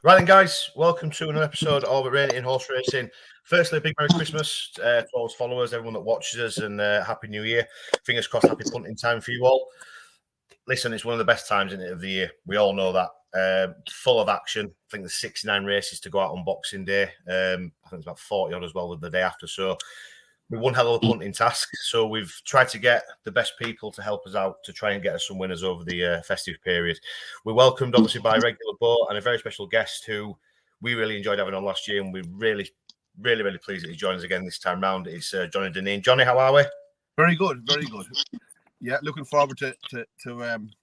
Right then, guys, welcome to another episode of Rein in Horse Racing. Firstly, a big Merry Christmas to all us followers, everyone that watches us, and Happy New Year. Fingers crossed, happy punting time for you all. Listen, it's one of the best times of the year. We all know that. Full of action. I think there's 69 races to go out on Boxing Day. I think it's about 40 odd as well the day after. So we one hell of a punting task. So we've tried to get the best people to help us out to try and get us some winners over the festive period. We're welcomed, obviously, by a regular Bo and a very special guest who we really enjoyed having on last year, and we're really pleased that he joins us again this time round. It's Johnny Dineen. Johnny, how are we? Very good, very good. Yeah, looking forward to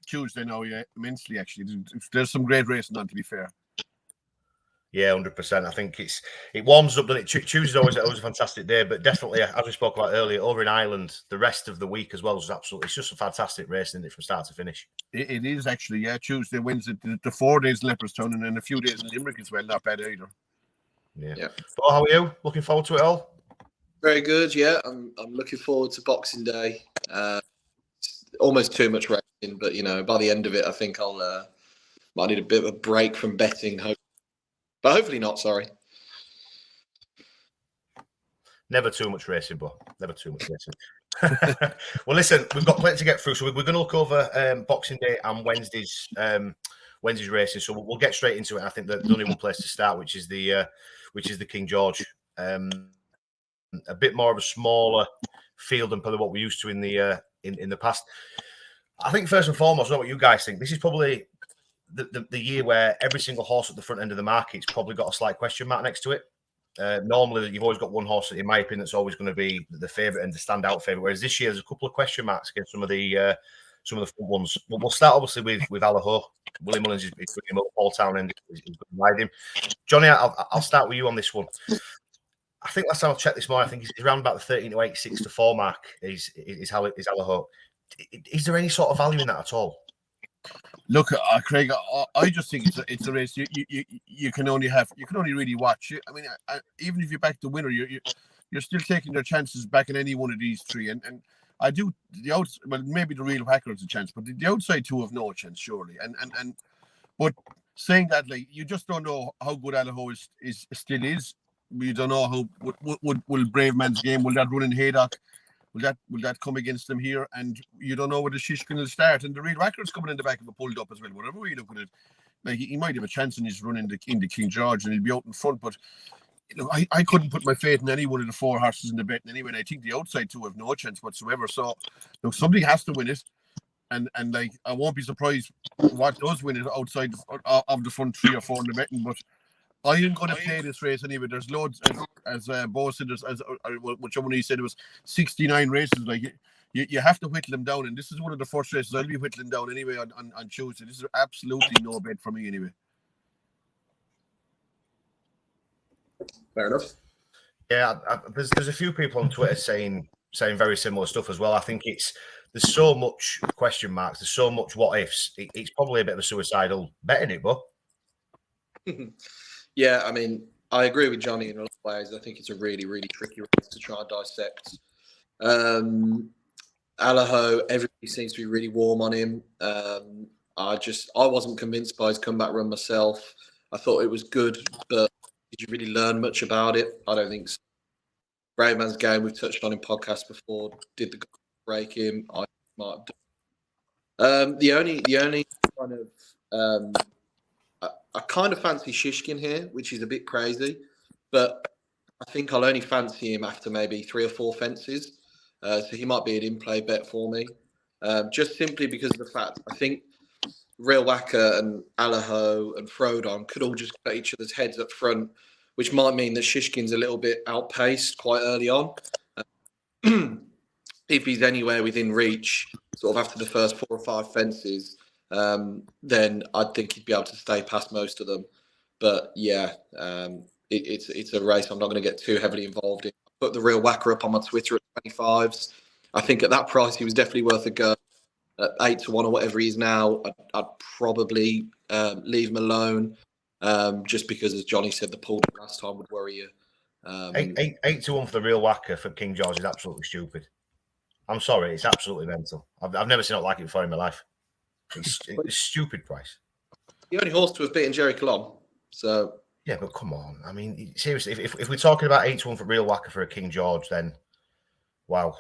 Tuesday now. Yeah, immensely. Actually, there's some great racing on. To be fair. Yeah, 100%. I think it warms up, doesn't it? Tuesday's always a fantastic day, but definitely, as we spoke about earlier, over in Ireland, the rest of the week as well is absolutely. It's just a fantastic race, isn't it, from start to finish? It is actually. Yeah, Tuesday, Wednesday, the 4 days in Leopardstown, and then a few days in Limerick as well. Not bad either. Yeah. So how are you? Looking forward to it all? Very good. Yeah, I'm looking forward to Boxing Day. Almost too much racing, but by the end of it, I think I'll might need a bit of a break from betting. But hopefully not, sorry. Never too much racing, but never too much racing. Well, listen, we've got plenty to get through. So we're going to look over Boxing Day and Wednesday's racing. So we'll get straight into it. I think there's only one place to start, which is the King George. A bit more of a smaller field than probably what we're used to in the past. I think first and foremost, I know what you guys think. This is probably the year where every single horse at the front end of the market's probably got a slight question mark next to it. Normally, you've always got one horse, in my opinion, that's always going to be the favourite and the standout favourite. Whereas this year, there's a couple of question marks against some of the front ones. But we'll start obviously with Allaho. Willie Mullins is putting him up. Paul Townend is going to ride him. Johnny, I'll start with you on this one. I think last time I checked this morning, I think he's around about the 13 to 8, 6 to 4 mark. Is Allaho? Is there any sort of value in that at all? Look, Craig, I just think it's a race you can only really watch. I mean, even if you back the winner, you're still taking their chances back in any one of these three. And I do maybe the real whacker has a chance, but the outside two have no chance, surely. But saying that, like, you just don't know how good Allaho still is. We don't know how will Brave Man's game, will that run in Haydock? Will that come against them here? And you don't know where the Shishkin will start. And the real whacker's coming in the back of a pulled up as well. Whatever way you look at it, like, he might have a chance in his run in the King George and he'll be out in front. But I couldn't put my faith in any one of the 4 horses in the bet anyway. And I think the outside two have no chance whatsoever. So look, somebody has to win it. And like, I won't be surprised what does win it outside of the front 3 or 4 in the betting. But I ain't going to play this race anyway. There's loads, as Bo said, whichever one he said, it was 69 races. Like, you have to whittle them down, and this is one of the first races I'll be whittling down anyway on Tuesday. This is absolutely no bet for me anyway. Fair enough. Yeah, there's a few people on Twitter saying very similar stuff as well. I think there's so much question marks, there's so much what ifs. It's probably a bit of a suicidal betting it, but. Yeah, I mean, I agree with Johnny in a lot of ways. I think it's a really, really tricky race to try and dissect. Allaho, everybody seems to be really warm on him. I wasn't convinced by his comeback run myself. I thought it was good, but did you really learn much about it? I don't think so. Brave Man's Game, we've touched on in podcasts before. Did the break him? I might have done. The only kind of I kind of fancy Shishkin here, which is a bit crazy, but I think I'll only fancy him after maybe 3 or 4 fences. So he might be an in-play bet for me, just simply because of the fact I think Real Whacker and Allaho and Frodon could all just get each other's heads up front, which might mean that Shishkin's a little bit outpaced quite early on. If he's anywhere within reach, sort of after the first 4 or 5 fences, then I think he'd be able to stay past most of them. But yeah, it's a race I'm not going to get too heavily involved in. I put the Real Whacker up on my Twitter at 25s. I think at that price he was definitely worth a go. At 8 to 1 or whatever he is now, I'd probably leave him alone, just because, as Johnny said, the pull last time would worry you. 8 to 1 for the Real Whacker for King George is absolutely stupid. I'm sorry, it's absolutely mental. I've never seen it like it before in my life. It's a stupid price. The only horse to have beaten Jerry Colomb. So yeah, but come on. I mean, seriously, if we're talking about 8-1 for real whacker for a King George, then wow.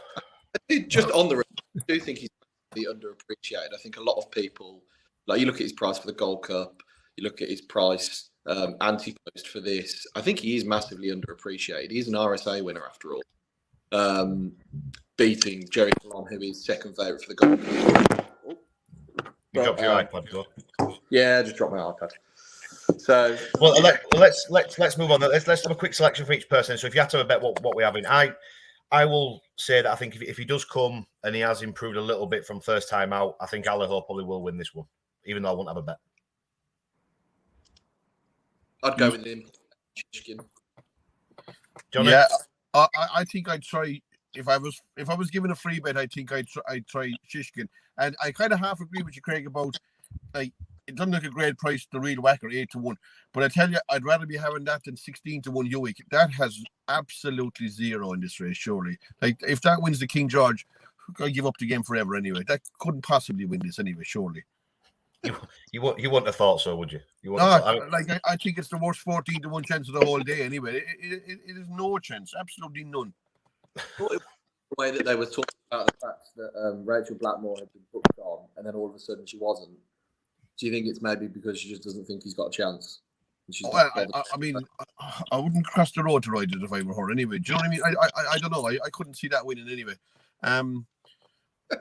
just on the, I do think he's underappreciated. I think a lot of people, like you look at his price for the Gold Cup, you look at his price anti-post for this. I think he is massively underappreciated. He's an RSA winner after all, beating Jerry Colon, who is second favourite for the Gold Cup. You dropped your iPad, though. Yeah, I just dropped my iPad. So well, let's move on. Let's have a quick selection for each person. So if you have to have a bet what we're having, I will say that I think if he does come and he has improved a little bit from first time out, I think Allaho probably will win this one, even though I won't have a bet. I'd go with him. Johnny? Yeah, I think I'd try. If I was given a free bet, I think I'd try Shishkin. And I kind of half agree with you, Craig, about like it doesn't look a great price, the real whacker, 8-1. But I tell you, I'd rather be having that than 16-1 Hewitt. That has absolutely zero in this race, surely. Like if that wins the King George, I give up the game forever anyway. That couldn't possibly win this anyway, surely. You wouldn't have thought so, would you? I think it's the worst 14-1 chance of the whole day anyway. It is no chance, absolutely none. The way that they were talking about the fact that Rachel Blackmore had been booked on and then all of a sudden she wasn't. Do you think it's maybe because she just doesn't think he's got a chance? Well, I mean, I wouldn't cross the road to ride it if I were her anyway. Do you know what I mean? I don't know. I couldn't see that winning anyway.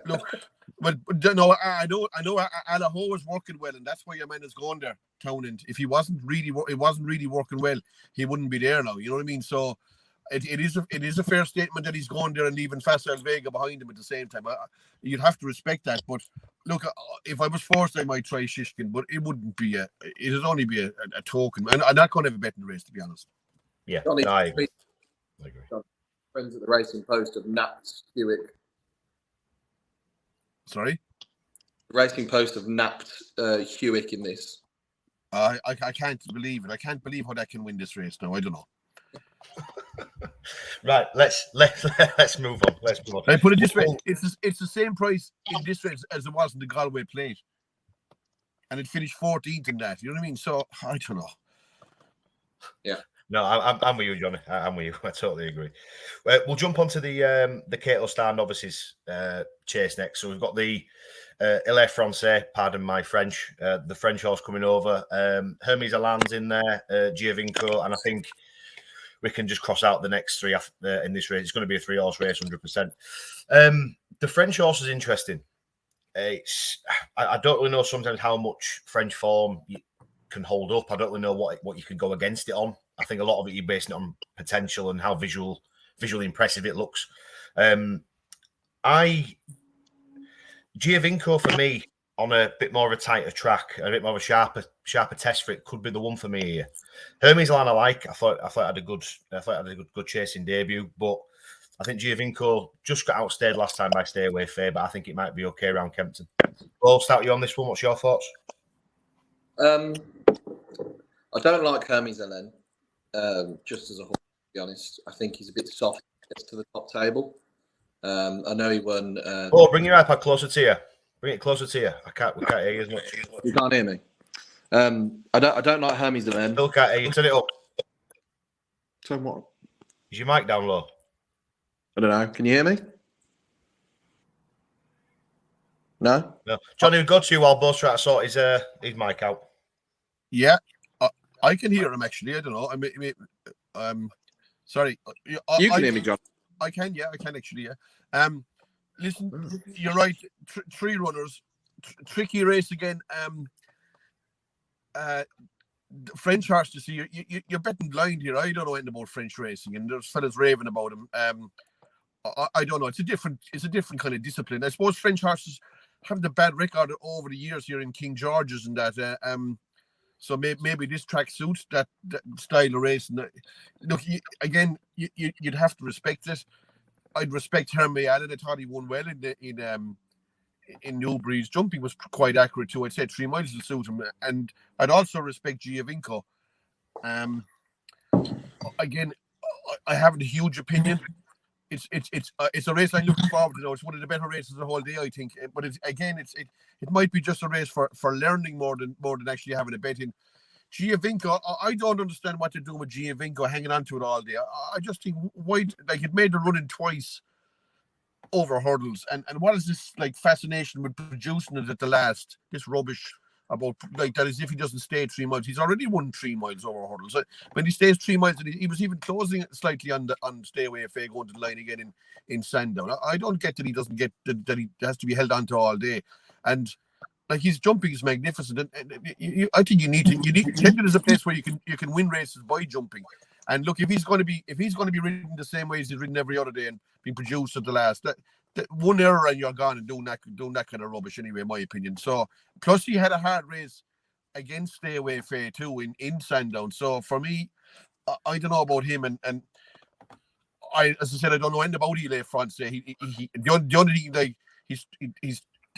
Look, but no, I know Allaho was working well, and that's why your man is going there, Townend. If it wasn't really working well, he wouldn't be there now. You know what I mean? So it is a fair statement that he's going there and leaving Facile Vega behind him at the same time. You'd have to respect that. But look, if I was forced, I might try Shishkin, but it wouldn't be it'd only be a token. And I'm not going to have a bet in the race, to be honest. Yeah, Johnny, I agree. Friends at the Racing Post have napped Hewitt. Sorry? The Racing Post have napped Hewitt in this. I can't believe it. I can't believe how that can win this race now. I don't know. Right, let's move on. Let's move on. I put it this way: it's the same price in this race as it was in the Galway Plate, and it finished 14th in that. You know what I mean? So I don't know. Yeah. No, I'm with you, Johnny. I'm with you. I totally agree. We'll jump onto the Kauto Star Novices chase next. So we've got the Ile Francais, pardon my French, the French horse coming over. Hermes Alan's in there, Giovinco, and I think we can just cross out the next three in this race. It's going to be a 3-horse race, 100%. The French horse is interesting. I don't really know sometimes how much French form you can hold up. I don't really know what you can go against it on. I think a lot of it you're basing it on potential and how visually impressive it looks. Giovinco for me on a bit more of a tighter track, a bit more of a sharper test for it could be the one for me here. Hermes Alan I thought I had a good chasing debut, but I think Giovinco just got outstayed last time by Stay Away Fair, but I think it might be okay around Kempton. I'll start you on this one. What's your thoughts? I don't like Hermes Alan, just as a whole, to be honest. I think he's a bit soft to the top table. I know he won. Bring your iPad closer to you. Bring it closer to you. We can't hear you as much. You can't hear me. I don't like Hermes Alan. Still can't hear you. Turn it up. Turn what? Is your mic down low? I don't know. Can you hear me? No. Johnny, we'll go to you while Bo's trying to sort his mic out. Yeah, I can hear him actually. I don't know. Sorry. You can hear me, John. I can. Yeah, I can actually. Yeah. Listen, you're right. Three runners, tricky race again. French horse to see. You're betting blind here. I don't know anything about French racing, and there's fellas raving about him. I don't know. It's a different kind of discipline. I suppose French horses have the bad record over the years here in King George's and that. So maybe this track suits that style of racing. Look, you'd have to respect it. I'd respect Hermé Allen. I thought he won well in Newbury's. Jumping was quite accurate too. I'd say 3 miles will suit him. And I'd also respect Giovinco. Again, I haven't a huge opinion. It's a race I'm looking forward to now. It's one of the better races of the whole day, I think. But it might be just a race for learning more than actually having a bet in. Giovinco, I don't understand what they're doing with Giovinco hanging on to it all day. I just think why, like, it made the running twice over hurdles, and what is this like fascination with producing it at the last? This rubbish about like that, as if he doesn't stay 3 miles. He's already won 3 miles over hurdles. So when he stays 3 miles, and he was even closing it slightly on stay away if they going to the line again in Sandown. I don't get that he doesn't get that he has to be held on to all day, and like his jumping is magnificent. And I think you need London is a place where you can win races by jumping. And look, if he's going to be ridden the same way as he's ridden every other day and being produced at the last, that one error and you're gone and doing that kind of rubbish anyway, in my opinion. So plus he had a hard race against Stay Away Faye too in Sandown. So for me, I don't know about him, and I, as I said, I don't know anything about Ile France. The only thing, like,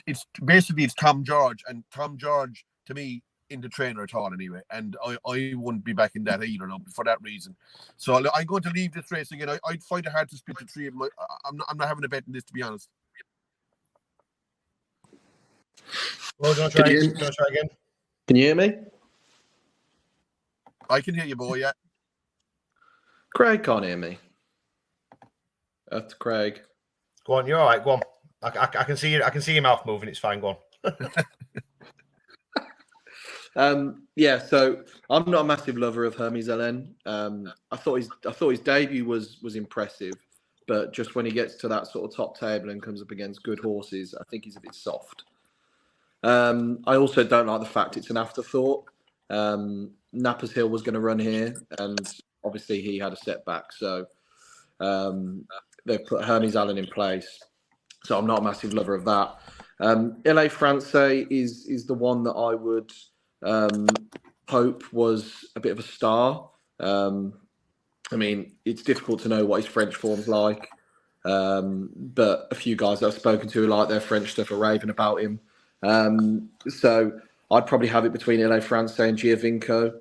it's basically Tom George, and Tom George to me in the trainer at all anyway, and I wouldn't be back in that either for that reason. So I'm going to leave this race again. I'd find it hard to split the three of them. I'm not having a bet in this, to be honest. Well, do you want to try again? Can you hear me? I can hear you, boy. Yeah. Craig can't hear me. That's Craig. Go on, you're all right. Go on. I can see you. I can see your mouth moving. It's fine. Go on. Yeah, so I'm not a massive lover of Hermes Ellen. I thought his debut was impressive, but just when he gets to that sort of top table and comes up against good horses, I think he's a bit soft. I also don't like the fact it's an afterthought. Nappers Hill was going to run here, and obviously he had a setback, so they've put Hermes Allen in place. So I'm not a massive lover of that. LA France is the one that I would hope was a bit of a star. I mean, it's difficult to know what his French form's like, but a few guys that I've spoken to who like their French stuff are raving about him. So I'd probably have it between LA France and Giovinco.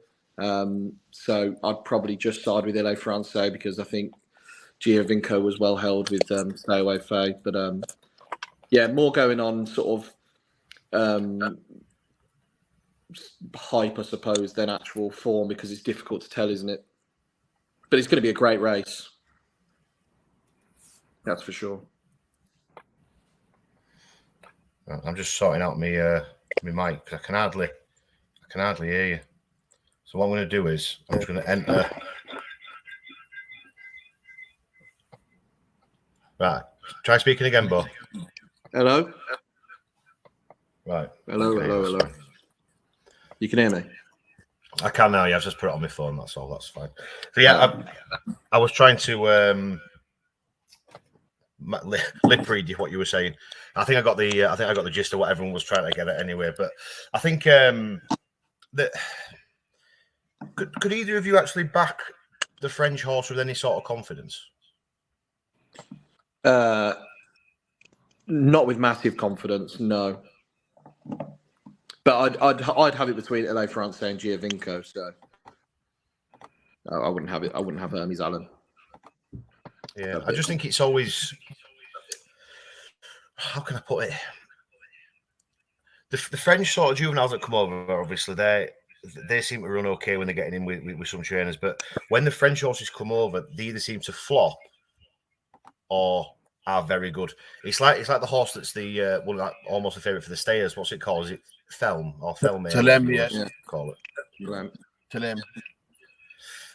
So I'd probably just side with LA France because I think Giovinco was well held with Stay Away Faye. But yeah, more going on sort of hype, I suppose, than actual form, because it's difficult to tell, isn't it? But it's going to be a great race. That's for sure. I'm just sorting out my mic because I can hardly hear you. So what I'm going to do is I'm just going to enter. Right. Try speaking again, Bo. Hello? Right. Hello, okay. Hello. You can hear me? I can now, yeah. I've just put it on my phone, that's all. That's fine. So, yeah, I was trying to lip read you what you were saying. I think I got the gist of what everyone was trying to get at anyway. But I think that could either of you actually back the French horse with any sort of confidence? Not with massive confidence, no. But I'd have it between LA France and Giovinco, so I wouldn't have it. I wouldn't have Hermes Allen. Yeah, I just think it's always, how can I put it? The French sort of juveniles that come over, obviously they seem to run okay when they're getting in with some trainers, but when the French horses come over, they either seem to flop or are very good. It's like the horse that's the almost a favourite for the stayers. What's it called? Is it Thelm or Thelme? Thelem, yeah. Call it. Thelem.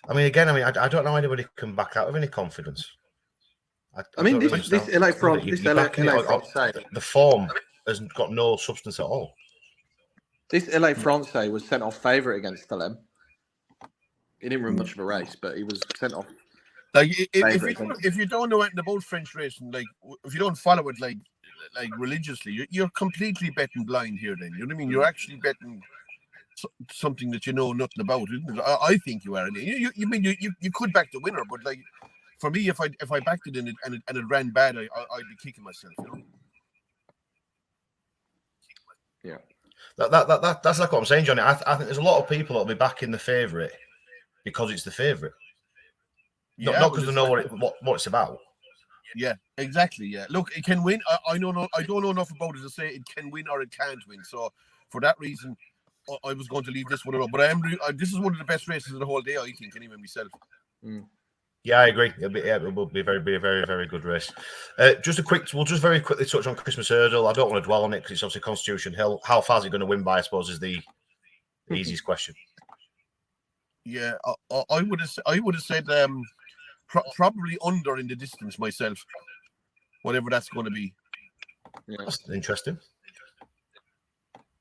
I mean, again, I don't know anybody can back out with any confidence. I mean, this LA France, the form has got no substance at all. This LA France was sent off favourite against Thelem. He didn't run much of a race, but he was sent off. Like if you don't know anything about French racing, like if you don't follow it like religiously, you're completely betting blind here. Then you know what I mean. You're actually betting something that you know nothing about. Isn't it? I think you are. You could back the winner, but like for me, if I backed it in and it ran bad, I'd be kicking myself. You know. Yeah. That's like what I'm saying, Johnny. I think there's a lot of people that'll be backing the favourite because it's the favourite. Yeah, not because they know what it's about. Yeah, exactly. Yeah, look, it can win. I don't know enough about it to say it can win or it can't win. So for that reason, I was going to leave this one alone, but this is one of the best races of the whole day, I think, anyway, myself. Yeah, I agree. It will be a very, very good race. We'll just very quickly touch on Christmas Hurdle. I don't want to dwell on it because it's obviously Constitution Hill. How far is it going to win by, I suppose, is the easiest question. Yeah, I would have said probably under in the distance myself, whatever that's going to be. Yeah. That's interesting.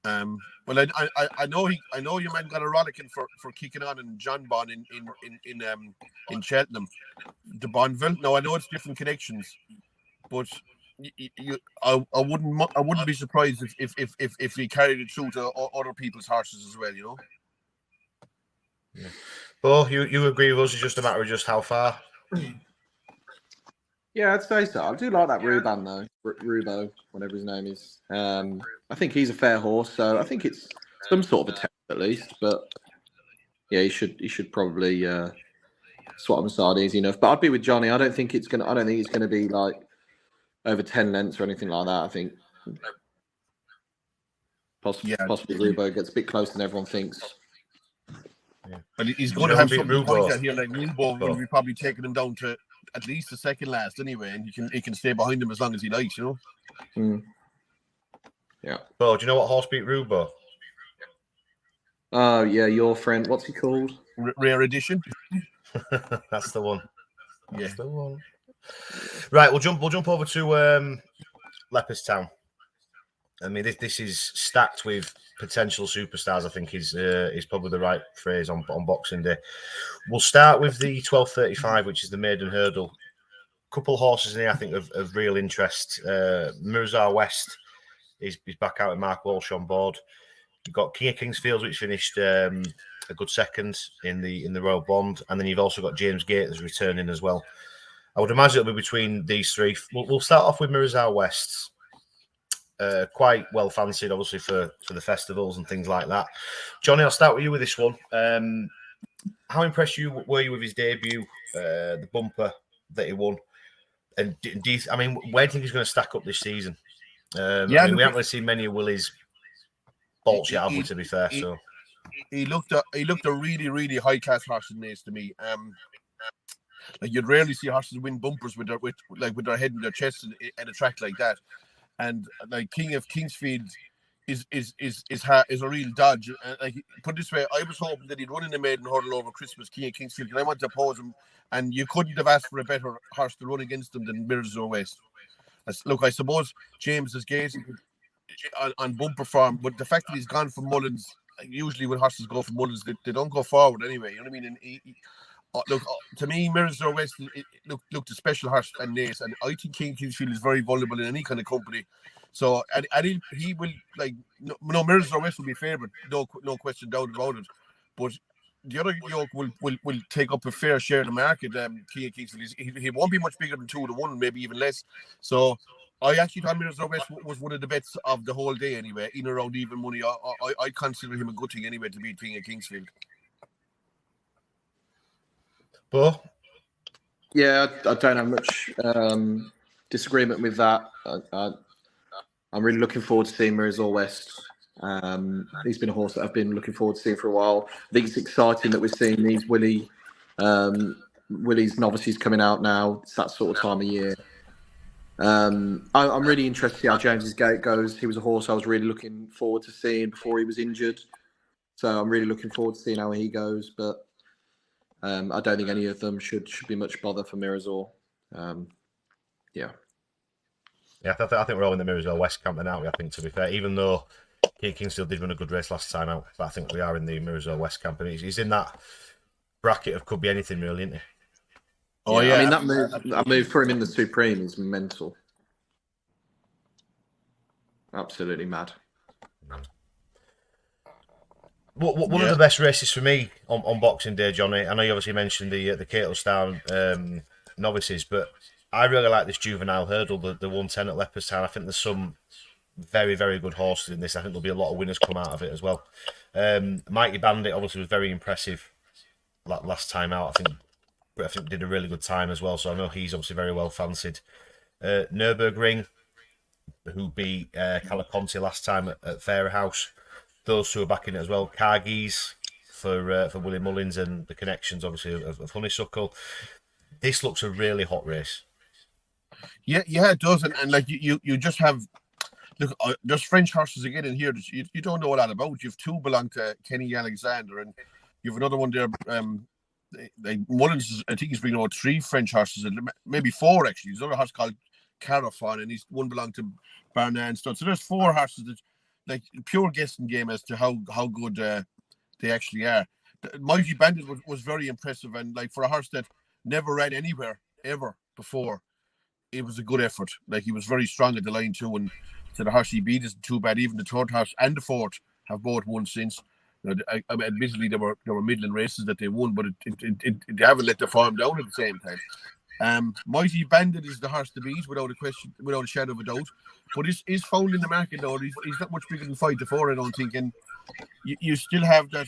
Well, I know your man got a rollicking for kicking on in John Bon in Cheltenham, the Bonville. Now I know it's different connections, but I wouldn't be surprised if he carried it through to other people's horses as well. You know. Yeah. Well, you agree with us? It's just a matter of just how far. Yeah, I'd say so. I do like that Ruban though, Rubo, whatever his name is. I think he's a fair horse, so I think it's some sort of attempt at least. But yeah, he should probably swat him aside easy enough. But I'd be with Johnny. I don't think it's gonna be like over 10 lengths or anything like that. I think possibly Rubo gets a bit closer than everyone thinks. Yeah. But he's going to have something point out here. Like Rubo will be probably taking him down to at least the second last anyway, and he can stay behind him as long as he likes, you know. Yeah. Well, do you know what horse beat Rubo? Oh yeah, your friend. What's he called? Rare Edition. That's the one. That's the one. Right, we'll jump over to Leopardstown. I mean, this is stacked with potential superstars. I think is probably the right phrase on Boxing Day. We'll start with the 12:35, which is the maiden hurdle. Couple horses in here, I think, of real interest. Mirzar West is back out with Mark Walsh on board. You've got King of Kingsfields, which finished a good second in the Royal Bond, and then you've also got James Gate that's returning as well. I would imagine it'll be between these three. We'll start off with Mirzar West. Quite well fancied, obviously, for the festivals and things like that. Johnny, I'll start with you with this one. How impressed were you with his debut, the bumper that he won? And where do you think he's going to stack up this season? We haven't really seen many of Willie's bolts yet, have we? To be fair, he looked a really, really high class horse in this to me. Like you'd rarely see horses win bumpers with their head in their chest at a track like that. And like King of Kingsfield is a real dodge. Like put it this way, I was hoping that he'd run in the maiden hurdle over Christmas, King of Kingsfield, and I wanted to oppose him. And you couldn't have asked for a better horse to run against him than Mirzar West. Look, I suppose James's Gate on bumper form, but the fact that he's gone from Mullins, usually when horses go from Mullins, they don't go forward anyway. You know what I mean? And to me, Mirzar West looked a special horse and Nace, and I think King Kingsfield is very vulnerable in any kind of company. So, and he will Mirzar West will be favourite, no question doubt about it. But the other yoke will take up a fair share of the market. King Kingsfield, he won't be much bigger than 2-1, maybe even less. So, I actually thought Mirzar West was one of the bets of the whole day anyway, in around even money. I consider him a good thing anyway to beat King of Kingsfield. Bo? Yeah, I don't have much disagreement with that. I'm really looking forward to seeing Mirzar West. He's been a horse that I've been looking forward to seeing for a while. I think it's exciting that we're seeing these Willie's novices coming out now. It's that sort of time of year. I'm really interested to see how James's Gate goes. He was a horse I was really looking forward to seeing before he was injured. So I'm really looking forward to seeing how he goes. But I don't think any of them should be much bother for Mirzar. Yeah, I think we're all in the Mirzar West camp now. I think, to be fair, even though King still did run a good race last time out, but I think we are in the Mirzar West camp, and he's in that bracket of could be anything really, isn't he? Oh yeah. I mean that move for him in the Supreme is mental. Absolutely mad. One of the best races for me on Boxing Day, Johnny. I know you obviously mentioned the Kauto Novices, but I really like this juvenile hurdle, the 110 at Leopardstown. I think there's some very, very good horses in this. I think there'll be a lot of winners come out of it as well. Mighty Bandit obviously was very impressive last time out. I think did a really good time as well. So I know he's obviously very well fancied. Nürburgring, who beat Calaconte last time at Fair House. those two are back in it as well. Cargies for Willie Mullins and the connections, obviously, of Honeysuckle. This looks a really hot race. Yeah, it does, and like you just have. Look, there's French horses again in here that you don't know a lot about. You've two belong to Kenny Alexander, and you've another one there. Mullins, I think he's bringing out 3 French horses, maybe 4 actually. There's another horse called Carafon, and one belonged to Barnard and stuff. So there's 4 horses that, like, pure guessing game as to how good they actually are. Mighty Bandit was very impressive, and like for a horse that never ran anywhere ever before, it was a good effort. Like, he was very strong at the line too, and so the horse he beat isn't too bad. Even the third horse and the fourth have both won since. Admittedly, there were middling races that they won, but they haven't let the form down at the same time. Mighty Bandit is the horse to beat without a question, without a shadow of a doubt. But he's found in the market now. He's not much bigger than 5 to 4, I don't think. And you still have that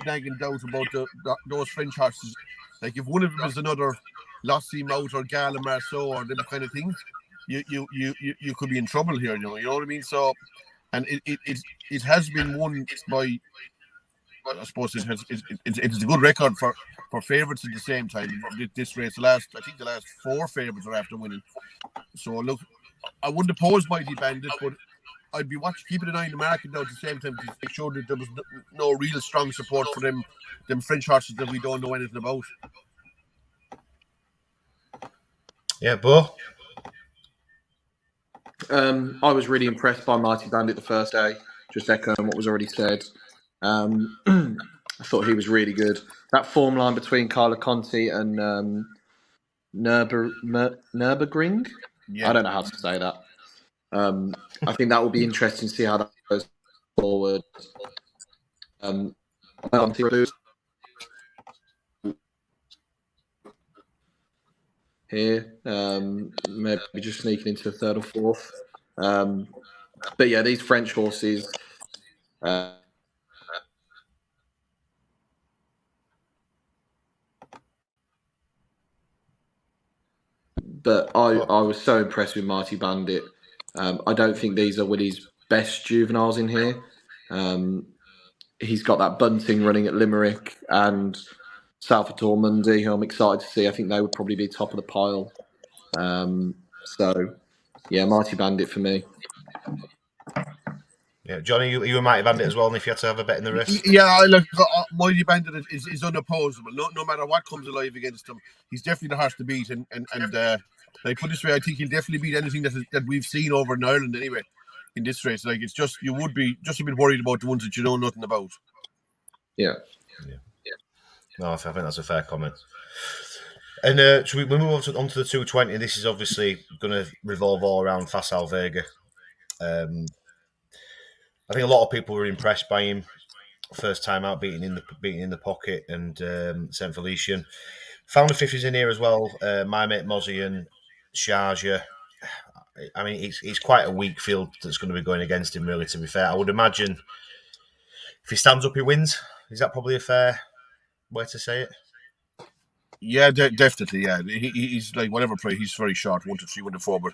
nagging doubt about those French horses. Like, if one of them is another Lossy Mouth or Gala Marceau or them kind of things, you could be in trouble here. You know what I mean? So, and it has been won by. I suppose it's a good record for favourites at the same time. This race, I think the last 4 favourites are after winning. So look, I wouldn't oppose Mighty Bandit, but I'd be keeping an eye on the market now at the same time to make sure that there was no real strong support for them French horses that we don't know anything about. Yeah, Bo. I was really impressed by Mighty Bandit the first day. Just echoing what was already said. I thought he was really good. That form line between Carla Conti and Nürburgring. Yeah. I don't know how to say that. I think that will be interesting to see how that goes forward. Here, maybe just sneaking into the 3rd or 4th. But yeah, these French horses. But I was so impressed with Mighty Bandit. I don't think these are Willie's best juveniles in here. He's got that bunting running at Limerick and Salvatore Mundi, who I'm excited to see. I think they would probably be top of the pile. So, yeah, Mighty Bandit for me. Yeah, Johnny, you a Mighty Bandit as well, and if you had to have a bet in the race? Yeah, look, Mighty Bandit is unopposable. No matter what comes alive against him, he's definitely the horse to beat. And like, put this way, I think he'll definitely beat anything that we've seen over in Ireland anyway in this race. Like, it's just, you would be just a bit worried about the ones that you know nothing about. Yeah. No, I think that's a fair comment. And so we move on to the 220. This is obviously going to revolve all around Facile Vega. I think a lot of people were impressed by him first time out, beating in the pocket, and Saint Felician. Found the 50s in here as well. My Mate Mozzie and Sharjah. I mean, it's quite a weak field that's going to be going against him, really, to be fair. I would imagine if he stands up, he wins. Is that probably a fair way to say it? Yeah, definitely. Yeah, he's like whatever play. He's very short, 1 to 3, 1 to 4. But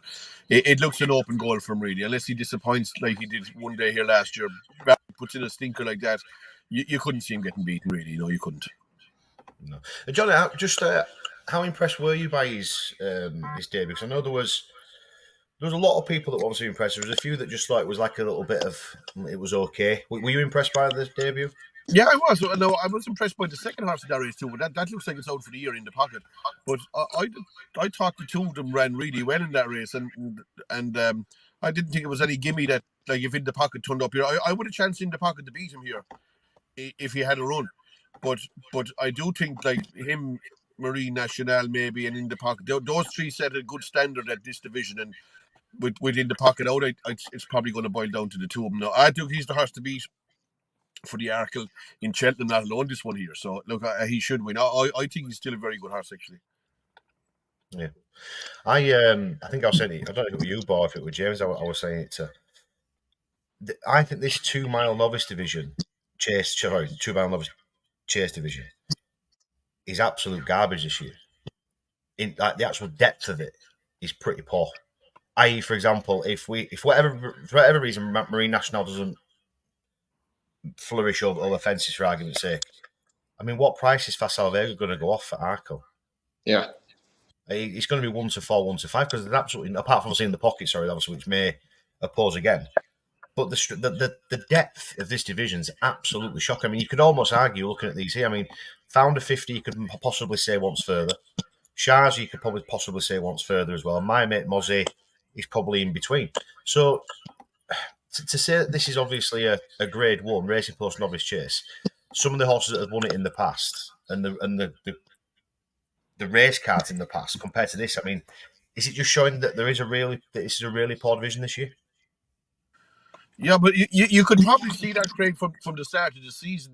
it looks an open goal for him, really. Unless he disappoints like he did one day here last year, puts in a stinker like that, you couldn't see him getting beaten. Really, no, you couldn't. No, Johnny, just how impressed were you by his debut? Because I know there was a lot of people that were obviously impressed. There was a few that just thought it was like a little bit of it was okay. Were you impressed by the debut? Yeah, I was. No, I was impressed by the second horse in that race too. But that looks like it's out for the year in the pocket. But I thought the 2 of them ran really well in that race, and I didn't think it was any gimme that, like, if in the pocket turned up here, I would have chanced in the pocket to beat him here if he had a run. But I do think, like, him, Marine Nationale maybe, and in the pocket, those 3 set a good standard at this division, and within the pocket out, it's probably going to boil down to the 2 of them now. I think he's the horse to beat for the Arkle in Cheltenham, not alone this one here. So look, he should win. I think he's still a very good horse, actually. Yeah, I think I was saying it. I don't know if it was you, Bob, if it was James. I was saying it to. I think this 2 mile novice division, 2 mile novice chase division, is absolute garbage this year. In like the actual depth of it is pretty poor. I.e., for example, if for whatever reason Marine Nationale doesn't flourish over fences for argument's sake. I mean, what price is Facile Vega going to go off for Arco? Yeah. It's going to be 1 to 4, 1 to 5 because there's absolutely, apart from seeing the pocket, obviously, which may oppose again. But the depth of this division is absolutely shocking. I mean, you could almost argue looking at these here. I mean, Founder 50, you could possibly say wants further. Shaz, you could probably possibly say wants further as well. And my mate Mozzie is probably in between. So to say that this is obviously a Grade 1 Racing Post Novice Chase, some of the horses that have won it in the past and the race cards in the past compared to this, I mean, is it just showing that this is a really poor division this year? Yeah, but you could probably see that, Craig, from the start of the season,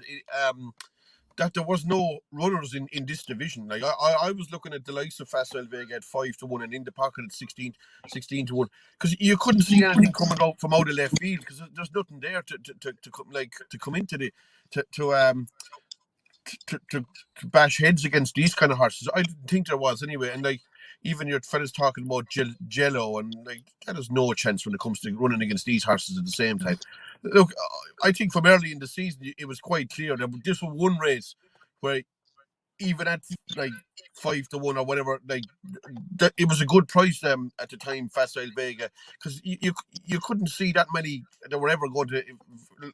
that there was no runners in this division. Like I was looking at the likes of Facile Vega at 5 to 1 and In the Pocket at 16 to 1 because you couldn't see anything coming out from out of left field because there's nothing there to come into the to bash heads against these kind of horses. I didn't think there was anyway, and like even your fellas talking about Jello, and like that has no chance when it comes to running against these horses at the same time. Look, I think from early in the season it was quite clear that this was one race where even at like 5 to 1 or whatever, like it was a good price at the time, Facile Vega, because you couldn't see that many that were ever going to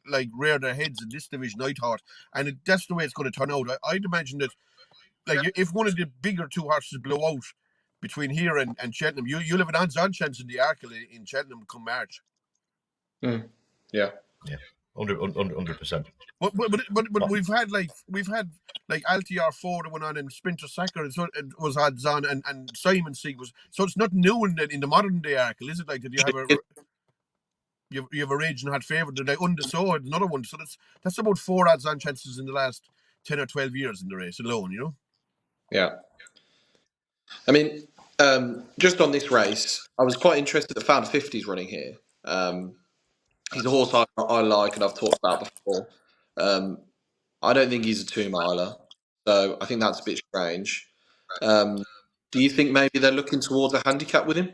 like rear their heads in this division, I thought, and that's the way it's going to turn out. I'd imagine that like if one of the bigger two horses blow out between here and Cheltenham, you'll have an odds-on chance in the Arkle in Cheltenham come March. Yeah, 100%. But we've had Altior 4 that went on and Sprinter Sacker was odds on and Simon C was, so it's not new in the modern day Arkle, is it? Like, did you have you have a raging hot favourite, did they undersaw another one? So that's about 4 odds on chances in the last 10 or 12 years in the race alone, you know? Yeah. I mean, just on this race, I was quite interested that Founder 50 is running here. He's a horse I like and I've talked about before. I don't think he's a 2-miler, so I think that's a bit strange. Do you think maybe they're looking towards a handicap with him?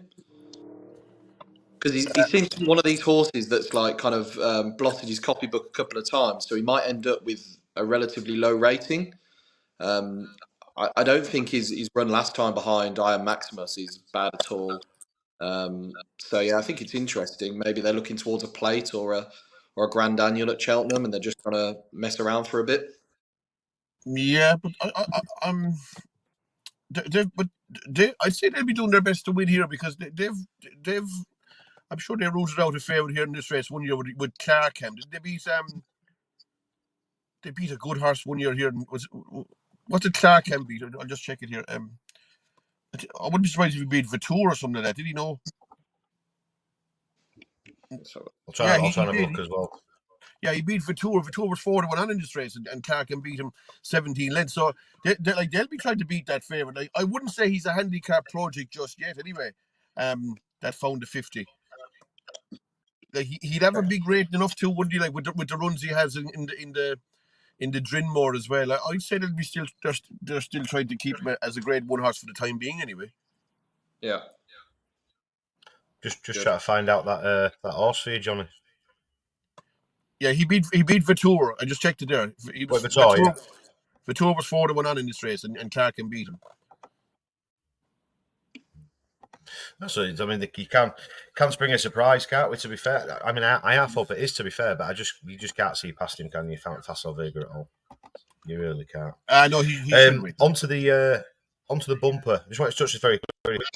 Because he seems to be one of these horses that's like kind of blotted his copybook a couple of times, so he might end up with a relatively low rating. I don't think his run last time behind Iron Maximus is bad at all. So yeah, I think it's interesting. Maybe they're looking towards a plate or a Grand Annual at Cheltenham, and they're just going to mess around for a bit. Yeah, but I'd say they'll be doing their best to win here because they've. I'm sure they rooted out a favourite here in this race 1 year with Clarkham. They beat a good horse 1 year here. What did Clarkham beat? I'll just check it here. I wouldn't be surprised if he beat Vatour or something like that. Did he know? I'll try and have a look as well. Yeah, he beat Vatour. Vatour was 4 to 1 on in this race, and Clarkham beat him 17 lengths. So they'll be trying to beat that favourite. Like, I wouldn't say he's a handicap project just yet. Anyway, that Founder 50. Like he'd have a big rating enough too, wouldn't he? Like with the runs he has in the Drinmore as well. I'd say they're still trying to keep him as a Grade 1 horse for the time being, anyway. Yeah. Just try to find out that horse for you, Johnny. Yeah, he beat Vatour. I just checked it there. Vatour was 4 to 1 on in this race, and Clarkham beat him. So I mean, you can spring a surprise, can't we? To be fair, I mean, I hope it is, to be fair, but you just can't see past him, can you? Facile Vega at all. You really can't. No, he should win. Onto the bumper. I just want to touch this very quickly.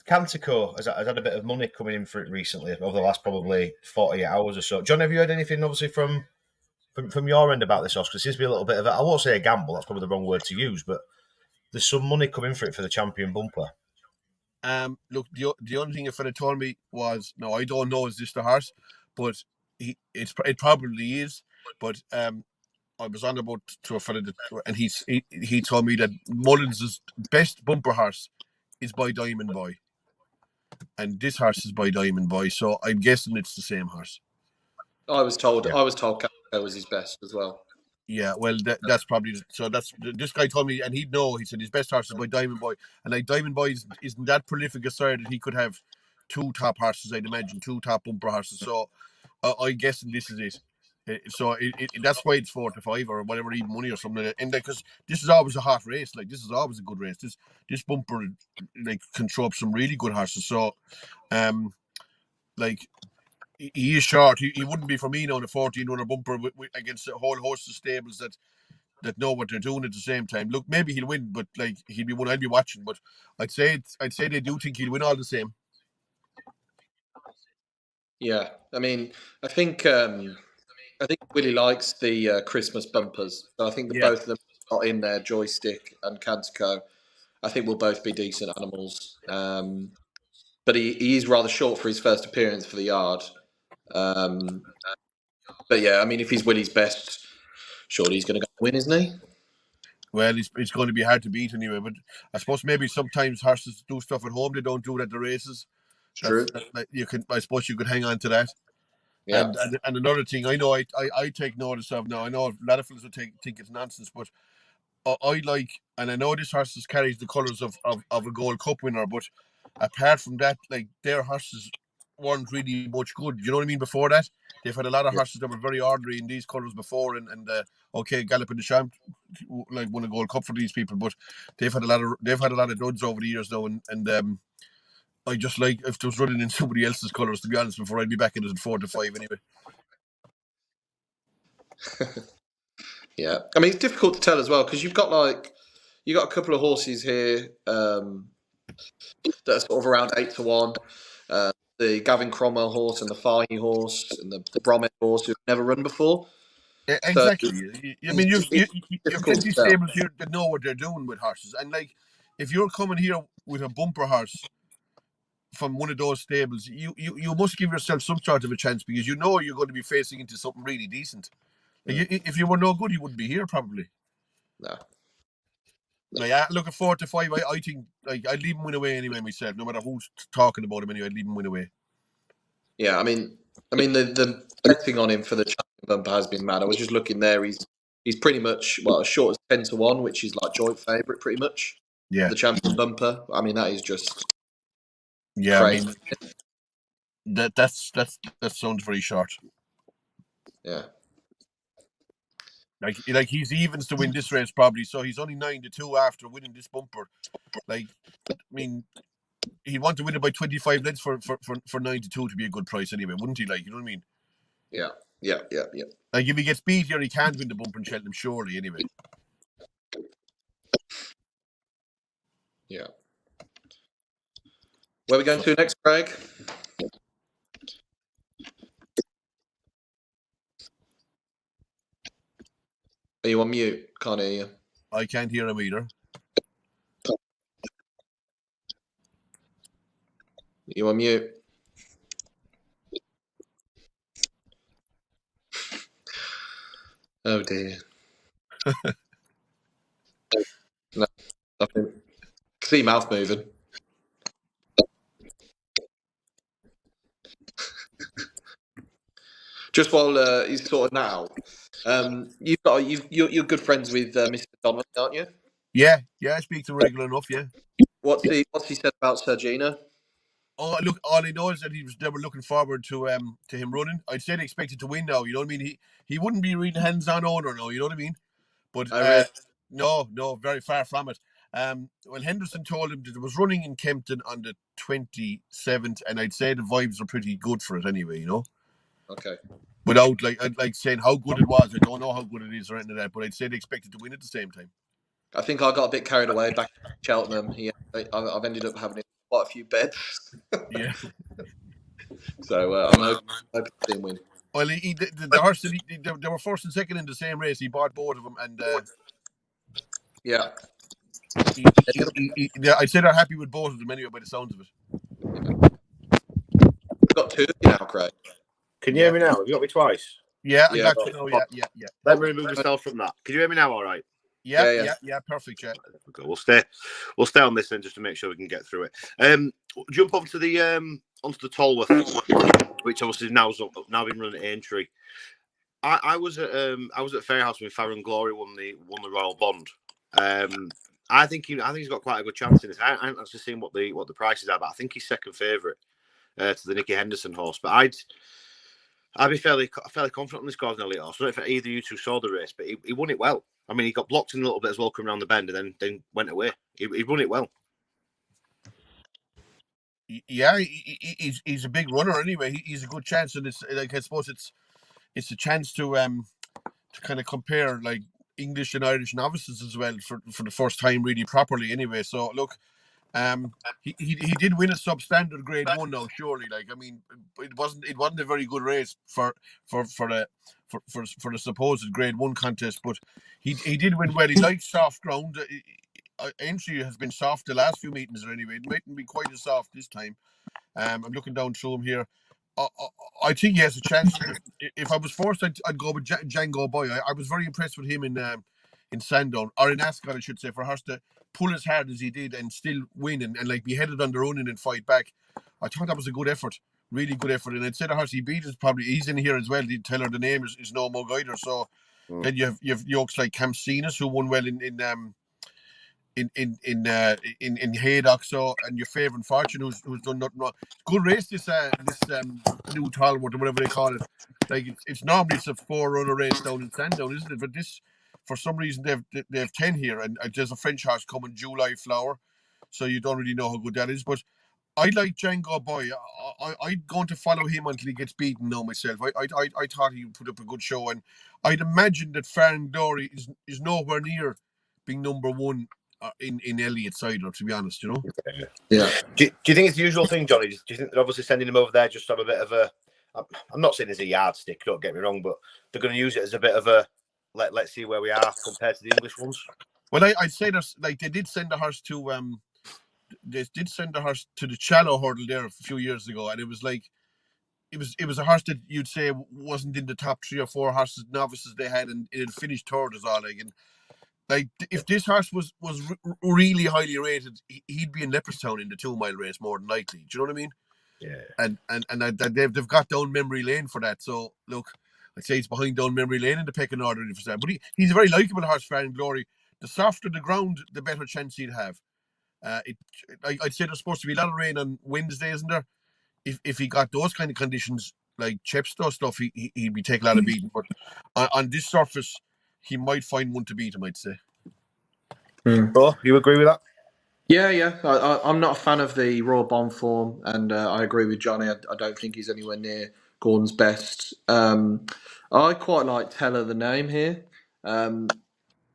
Cantico has had a bit of money coming in for it recently over the last probably 48 hours or so. John, have you heard anything, obviously, from your end about this horse? Because it seems to be a little bit of I won't say a gamble. That's probably the wrong word to use, but there's some money coming for it for the champion bumper. Look, the only thing a fella told me was, no, I don't know, is this the horse, but it probably is. But I was on about to a fella and he told me that Mullins' best bumper horse is by Diamond Boy, and this horse is by Diamond Boy. So I'm guessing it's the same horse. I was told Kauto was his best as well. Yeah, well, that's probably so. This guy told me, and he'd know. He said his best horse is by Diamond Boy, and like Diamond Boy isn't that prolific a sire that he could have 2 top horses. I'd imagine 2 top bumper horses. So I'm guessing this is it. So that's why it's 4-5 or whatever, even money or something. And because this is always a hot race, like this is always a good race. This bumper like can throw up some really good horses. So, like he is short. He wouldn't be for me now in a 14-runner bumper against a whole host of stables that know what they're doing at the same time. Look, maybe he'll win, but like he'll be one I'll be watching. But I'd say they do think he'll win all the same. Yeah, I mean, I think Willie likes the Christmas bumpers. So I think the both of them got in there, Joystick and Cantico. I think will both be decent animals. But he is rather short for his first appearance for the yard. But yeah, I mean, if he's Willie's best, surely he's going to go win, isn't he? Well, it's going to be hard to beat anyway. But I suppose maybe sometimes horses do stuff at home they don't do it at the races. True. I suppose you could hang on to that. Yeah. And another thing I know I take notice of now. I know a lot of fellas would think it's nonsense, but I like, and I know this horse carries the colours of a Gold Cup winner, but apart from that, like their horses weren't really much good. You know what I mean? Before that, they've had a lot of horses that were very ordinary in these colours before, and okay, Galloping the Champ like won a Gold Cup for these people, but they've had a lot of duds over the years now, and I just like if it was running in somebody else's colours, to be honest, before I'd be back in it at 4-5 anyway. Yeah, I mean it's difficult to tell as well because you've got a couple of horses here that are sort of around 8-1. The Gavin Cromwell horse and the Fahey horse and the Bromhead horse who've never run before. Exactly. So, I mean, you've difficult plenty to tell. stables here that know what they're doing with horses, and like if you're coming here with a bumper horse from one of those stables, you must give yourself some sort of a chance because you know you're going to be facing into something really decent. Like, if you were no good, you wouldn't be here probably. No. Like, look at 4-5. I think like I'd leave him win away anyway myself. No matter who's talking about him anyway, I'd leave him win away. Yeah, I mean the betting on him for the champion bumper has been mad. I was just looking there. He's pretty much as short as 10-1, which is like joint favourite pretty much. Yeah. The champion bumper. I mean that is just I crazy. mean, that sounds very short. Yeah. Like he's evens to win this race probably, so he's only 9-2 after winning this bumper. Like, I mean, he'd want to win it by 25 lengths for 9-2 to be a good price anyway, wouldn't he? Like, you know what I mean? Yeah. Like if he gets beat here, he can't win the bumper in Cheltenham, surely. Anyway. Yeah. Where are we going to next, Craig? Are you on mute? Can't hear you. I can't hear him either. You on mute? Oh dear. No, nothing. See your mouth moving. Just while he's sorted now, you're good friends with Mr. Donald, aren't you? Yeah, I speak to him regular enough. Yeah. What's he said about Sergina? Oh, look, all I know is that they were looking forward to him running. I'd say they expected to win now. You know what I mean? He wouldn't be really hands-on owner now. You know what I mean? But no, very far from it. Well, Henderson told him that it was running in Kempton on the 27th, and I'd say the vibes are pretty good for it anyway. You know. Okay. Without like saying how good it was, I don't know how good it is or anything like that. But I'd say they expected to win at the same time. I think I got a bit carried away back in Cheltenham. I've ended up having quite a few bets. Yeah. So I'm hoping to see him win. Well, the horse they were first and second in the same race. He bought both of them, and yeah, I'd say they're happy with both of them anyway, by the sounds of it. We've got two of you now, Craig. Can you hear me now? Have you got me twice? Yeah, I got you. Oh, yeah. Let me remove myself from that. Can you hear me now? All right. Yeah, perfect. Yeah. We'll stay on this then just to make sure we can get through it. Jump over to the onto the Tolworth, which obviously now been run at Aintree. I was at Fairhouse when Farron Glory won the Royal Bond. I think he's got quite a good chance in this. I haven't actually seen what the prices are, but I think he's second favourite to the Nicky Henderson horse. But I'd be fairly confident on this Gordon Elliott horse. I don't know if either of you two saw the race, but he won it well. I mean, he got blocked in a little bit as well coming around the bend, and then went away. He won it well. Yeah, he's a big runner anyway. He's a good chance, and it's like, I suppose it's a chance to kind of compare like English and Irish novices as well for the first time really properly anyway. So look, he did win a substandard grade 1 now, surely. Like, I mean, it wasn't a very good race for the supposed grade 1 contest, but he did win well. He likes soft ground. Entry has been soft the last few meetings anyway. It mightn't be quite as soft this time. I'm looking down through him here. I think he has a chance. If I was forced, I'd go with Django Boy. I was very impressed with him in Sandown, or in Ascot, I should say, for Hurst to pull as hard as he did and still win and like be headed on their own and fight back. I thought that was a good effort, really good effort. And I'd say the Hurst he beat is probably, he's in here as well. Did tell her the name is no mug either. So then you have yokes like Campsinas, who won well in Haydock, so, and your favourite Fortune, who's done nothing wrong. Good race this New Talbot or whatever they call it. Like it's normally a 4-runner race down in Sandown, isn't it? But this, for some reason, they have 10 here, and there's a French horse coming, July Flower, so you don't really know how good that is. But I like Django Boy. I'm going to follow him until he gets beaten now myself. I thought he put up a good show, and I'd imagine that Farn Glory is nowhere near being number 1 in Elliott's either, to be honest, you know. Yeah. Do you think it's the usual thing, Johnny? Do you think they're obviously sending him over there just to have a bit of a? I'm not saying it's a yardstick. Don't get me wrong, but they're going to use it as a bit of a let's see where we are compared to the English ones. Well, I'd say there's like they did send a horse to the shallow hurdle there a few years ago, and it was like it was a horse that you'd say wasn't in the top 3 or 4 horses novices they had, and it had finished third as all. Like, and like if this horse was really highly rated, he'd be in Leopardstown in the 2-mile race more than likely. Do you know what I mean? Yeah. And they've got down memory lane for that. So look, I'd say he's behind down memory lane in the pecking order for that. But he's a very likeable horse, Farn Glory. The softer the ground, the better chance he'd have. I'd say there's supposed to be a lot of rain on Wednesday, isn't there? If he got those kind of conditions, like Chepstow stuff, he'd be taking a lot of beating. But on this surface, he might find one to beat him, I'd say. Bro, you agree with that? Yeah. I'm not a fan of the raw bomb form, and I agree with Johnny. I don't think he's anywhere near Gordon's best. I quite like Teller the name here.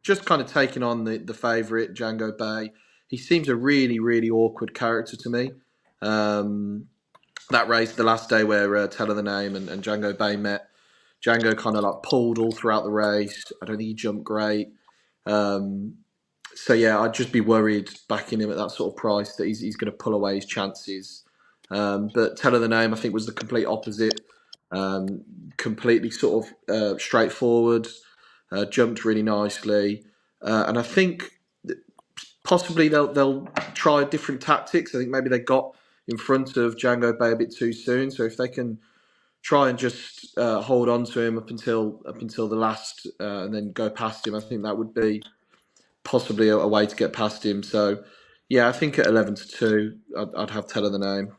Just kind of taking on the favourite, Django Bay. He seems a really, really awkward character to me. That race, the last day where Teller the name and Django Bay met, Django kind of like pulled all throughout the race. I don't think he jumped great. So yeah, I'd just be worried backing him at that sort of price that he's going to pull away his chances. But Teller the name, I think, was the complete opposite. Completely sort of straightforward. Jumped really nicely, and I think possibly they'll try different tactics. I think maybe they got in front of Django Bay a bit too soon. So if they can try and just hold on to him up until the last and then go past him, I think that would be possibly a way to get past him. So yeah, I think at 11-2, I'd have Teller the name.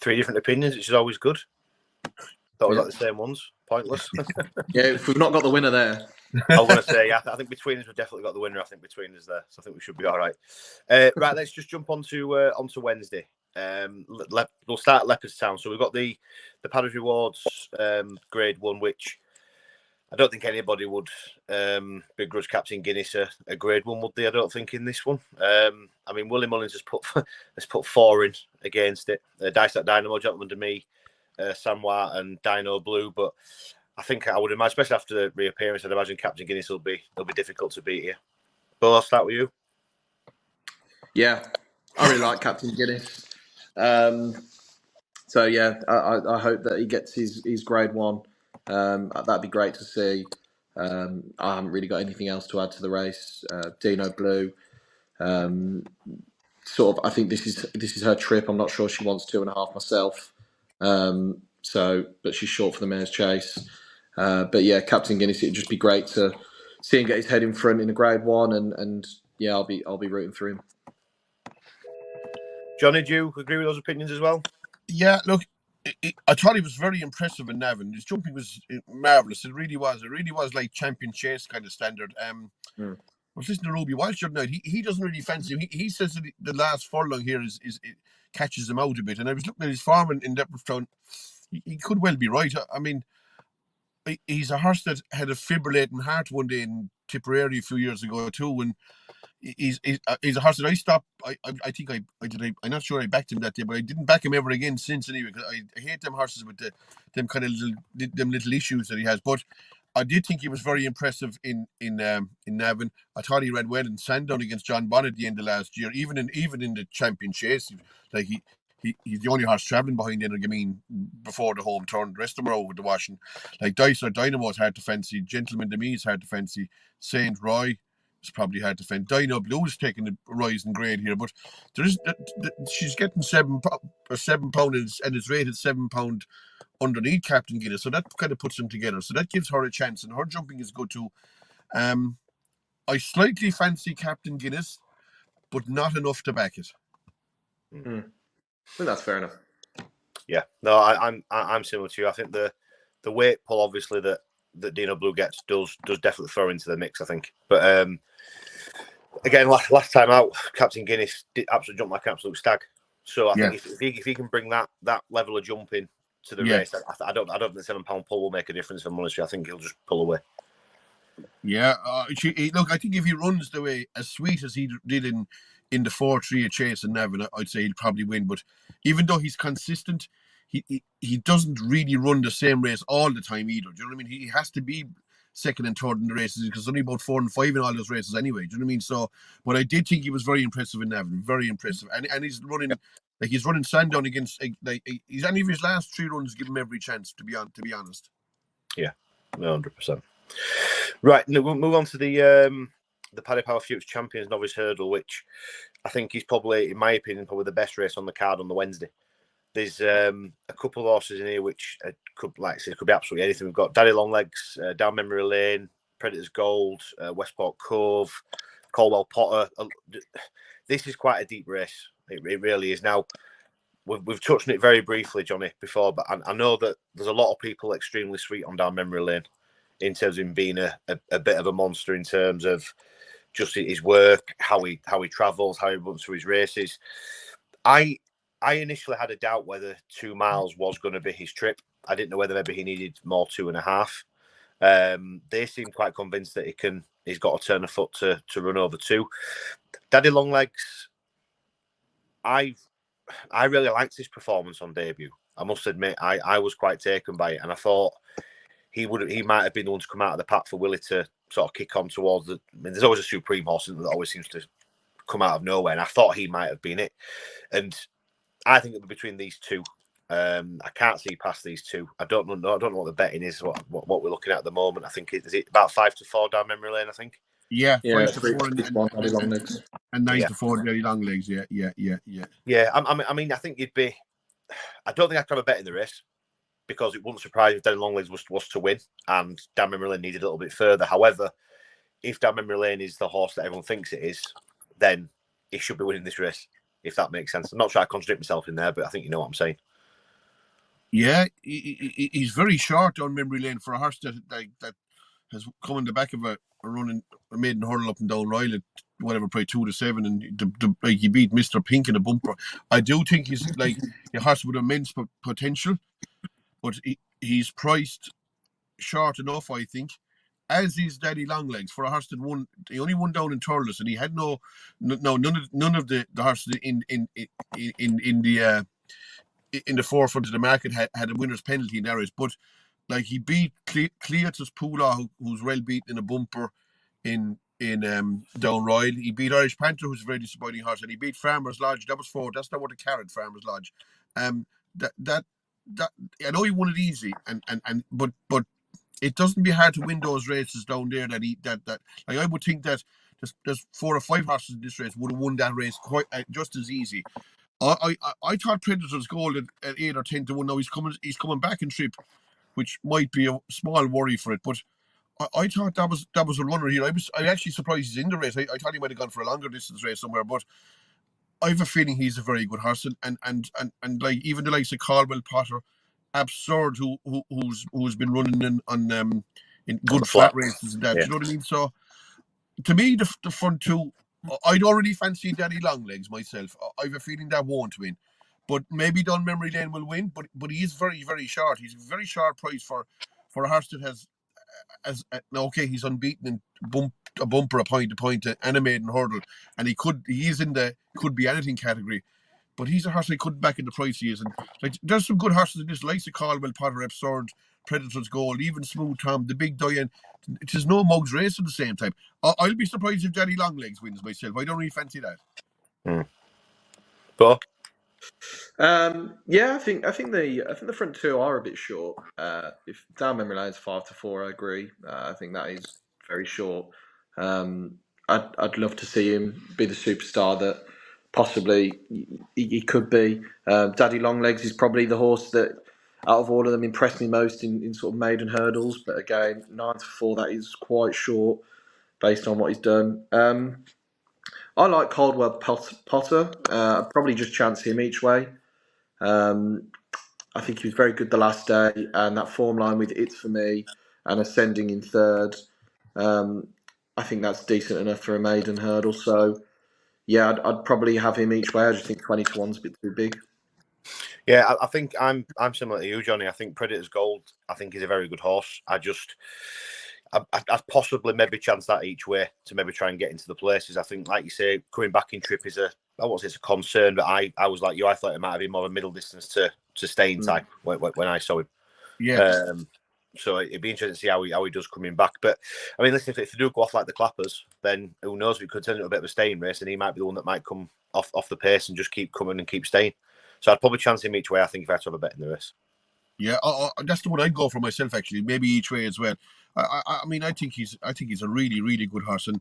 3 different opinions, which is always good. Thought we got the same ones. Pointless. Yeah, if we've not got the winner there. I was going to say, yeah, I think between us, we've definitely got the winner. I think between us there. So I think we should be all right. Right, let's just jump onto Wednesday. We'll start at Leopardstown. So we've got the Paddy Rewards grade 1, which I don't think anybody would begrudge Captain Guinness a grade 1, would they? I don't think in this one. I mean, Willie Mullins has put 4 in against it. Dice at Dynamo, Gentleman to Me, Samoa and Dino Blue, but I think I would imagine, especially after the reappearance, I'd imagine Captain Guinness will be difficult to beat here. But I'll start with you. Yeah, I really like Captain Guinness. So yeah, I hope that he gets his grade 1. That'd be great to see. I haven't really got anything else to add to the race. Dino Blue, sort of. I think this is her trip. I'm not sure she wants 2.5 myself. But she's short for the Mayor's Chase. But yeah, Captain Guinness. It'd just be great to see him get his head in front in a grade 1, and yeah, I'll be rooting for him. Johnny, do you agree with those opinions as well? Yeah, look, I thought he was very impressive in Navan. His jumping was marvelous. It really was. It really was like champion chase kind of standard. I was listening to Ruby Walsh the other night. He doesn't really fancy him. He says that the last furlong here is it catches him out a bit. And I was looking at his form in Leopardstown. He could well be right. I mean, he's a horse that had a fibrillating heart one day in Tipperary a few years ago too, and he's a horse that I stopped. I think I did. I'm not sure I backed him that day, but I didn't back him ever again since anyway. Because I hate them horses with them kind of little issues that he has. But I did think he was very impressive in Navan. I thought he ran well in Sandown against John Bonnet at the end of last year. Even in the champion chase, like he's the only horse travelling behind Energamine before the home turn. The rest of them are over the washing. Like Dicer Dynamo is hard to fancy. Gentleman Demi is hard to fancy. Saint Roy is probably hard to fancy. Dino Blue is taking a rise in grade here, but there is she's getting £7 and it's rated £7 underneath Captain Guinness, so that kind of puts them together. So that gives her a chance, and her jumping is good too. I slightly fancy Captain Guinness, but not enough to back it. Well, that's fair enough. Yeah, no, I'm similar to you. I think the weight pull, obviously, that Dino Blue gets does definitely throw into the mix, I think. But again, last time out, Captain Guinness did absolutely jump like an absolute stag. So I think if he can bring that level of jumping to the race, I don't think the £7 pull will make a difference for Monetary. I think he'll just pull away. Yeah, look, I think if he runs the way as sweet as he did in the 4-3 at Chase and Navan, I'd say he'll probably win. But even though he's consistent, he doesn't really run the same race all the time either. Do you know what I mean? He has to be second and third in the races because only about 4 and 5 in all those races anyway. Do you know what I mean? So, but I did think he was very impressive in Navan, very impressive, and he's running he's running Sandown against he's any of his last 3 runs give him every chance to be honest. Yeah, 100%. Right, now we'll move on to the Paddy Power Future Champions Novice Hurdle, which I think is probably, in my opinion, probably the best race on the card on the Wednesday. There's a couple of horses in here which could be absolutely anything. We've got Daddy Longlegs, Down Memory Lane, Predator's Gold, Westport Cove, Colwell Potter. This is quite a deep race. It really is. Now, we've touched on it very briefly, Johnny, before, but I know that there's a lot of people extremely sweet on Down Memory Lane in terms of him being a bit of a monster in terms of just his work, how he travels, how he runs through his races. I initially had a doubt whether 2 miles was going to be his trip. I didn't know whether maybe he needed more 2.5. They seem quite convinced that he's got to turn a foot to run over 2. Daddy Longlegs, I really liked his performance on debut. I must admit, I was quite taken by it, and I thought he might have been the one to come out of the pack for Willie to sort of kick on towards the. I mean, there's always a supreme horse that always seems to come out of nowhere, and I thought he might have been it. And I think it'll be between these 2. I can't see past these 2. I don't know what the betting is. What we're looking at the moment. I think is it about 5-4 Down Memory Lane. I think. Yeah, 5-4 and 9-4 Daddy Longlegs. Yeah. I mean, I think you'd be. I don't think I could have a bet in the race because it wouldn't surprise me if Daddy Longlegs was to win and Down Memory Lane needed a little bit further. However, if Down Memory Lane is the horse that everyone thinks it is, then he should be winning this race. If that makes sense. I'm not trying to contradict myself in there, but I think you know what I'm saying. Yeah, he's very short on Memory Lane for a horse that has come in the back of a maiden hurdle up and down Royal at whatever, probably 2-7, and he beat Mr. Pink in a bumper. I do think he's like a horse with immense potential, but he's priced short enough, I think. As is Daddy Longlegs for a horse that won. He only won down in Turles, and he had none of the horses in the forefront of the market had a winner's penalty in areas. But like he beat Cleatus Pula, who's well beaten in a bumper in Down Royal. He beat Irish Panther, who's a very disappointing horse, and he beat Farmers Lodge. That was 4. That's not what a carrot Farmers Lodge. That I know he won it easy, but it doesn't be hard to win those races down there. Like I would think that there's 4 or 5 horses in this race would have won that race quite just as easy. I thought Predator's Gold at 8 or 10-1. Now he's coming back in trip, which might be a small worry for it. But I thought that was a runner here. I actually surprised he's in the race. I thought he might have gone for a longer distance race somewhere. But I have a feeling he's a very good horse, and like even the likes of Caldwell Potter, absurd, who's been running in good flat races and that. Yeah. Do you know what I mean? So to me, the front two, I don't really fancy Daddy Longlegs myself. I have a feeling that won't win, but maybe Dun Memory Lane will win. But he is very, very short. He's a very short price for a horse that has okay, he's unbeaten in a bumper, a point, and a maiden hurdle, and he is in the could be anything category. But he's a horse I couldn't back in the price he is. And like, there's some good horses in this, like the Caldwell Potter, Absurd, Predator's Gold, even Smooth Tom, the Big Diane. It is no mugs race at the same time. I'll be surprised if Daddy Longlegs wins myself. I don't really fancy that. But yeah, I think the front two are a bit short. If down memory lane's 5-4, I agree. I think that is very short. I'd love to see him be the superstar that possibly he could be. Daddy Longlegs is probably the horse that out of all of them impressed me most in sort of maiden hurdles. But again, 9-4, that is quite short based on what he's done. I like Caldwell Potter. I'd probably just chance him each way. I think he was very good the last day, and that form line with It's For Me and ascending in third, I think that's decent enough for a maiden hurdle. So, yeah, I'd probably have him each way. I just think 20-1's a bit too big. yeah, I think I'm similar to you, Johnny. I think Predator's Gold, I think, is a very good horse. I'd possibly maybe chance that each way to maybe try and get into the places. I think, like you say, coming back in trip is I won't say it's a concern, but I was like you. I thought it might have been more of a middle distance to stay in time when I saw him. Yeah. So it'd be interesting to see how he does coming back. But I mean, listen, if they do go off like the Clappers, then who knows? It could turn into a bit of a staying race, and he might be the one that might come off the pace and just keep coming and keep staying. So I'd probably chance him each way. I think if I had to have a bet in the race. Yeah, that's the one I'd go for myself. Actually, maybe each way as well. I mean, I think he's a really, really good horse, and